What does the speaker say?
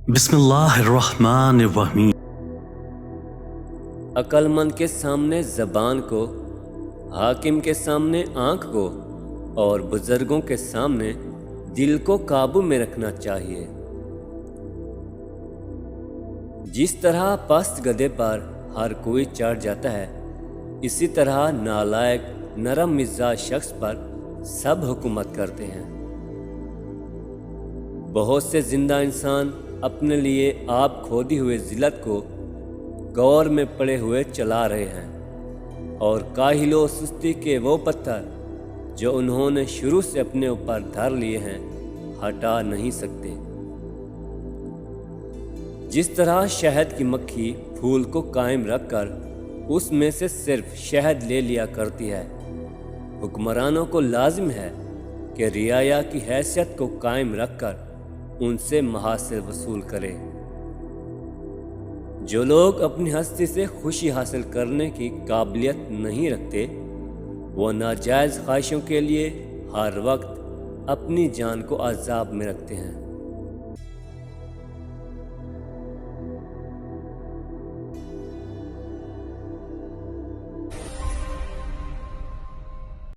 बिस्मिल्लाहिर्रहमानिर्रहीम। अक्लमंद के सामने ज़बान को, हाकिम के सामने आँख को और बुज़ुर्गों के सामने दिल को काबू में रखना चाहिए। जिस तरह पस्त गधे पर हर कोई चढ़ जाता है, इसी तरह नालायक नरम मिजाज शख्स पर सब हुकूमत करते हैं। बहुत से जिंदा इंसान अपने लिए आप खोदी हुए जिल्लत को गौर में पड़े हुए चला रहे हैं और काहिलो सुस्ती के वो पत्थर जो उन्होंने शुरू से अपने ऊपर धर लिए हैं हटा नहीं सकते। जिस तरह शहद की मक्खी फूल को कायम रखकर उसमें से सिर्फ शहद ले लिया करती है, हुक्मरानों को लाजिम है कि रियाया की हैसियत को कायम रखकर उनसे महासिल वसूल करें। जो लोग अपनी हस्ती से खुशी हासिल करने की काबिलियत नहीं रखते, वो नाजायज़ ख्वाहिशों के लिए हर वक्त अपनी जान को अज़ाब में रखते हैं।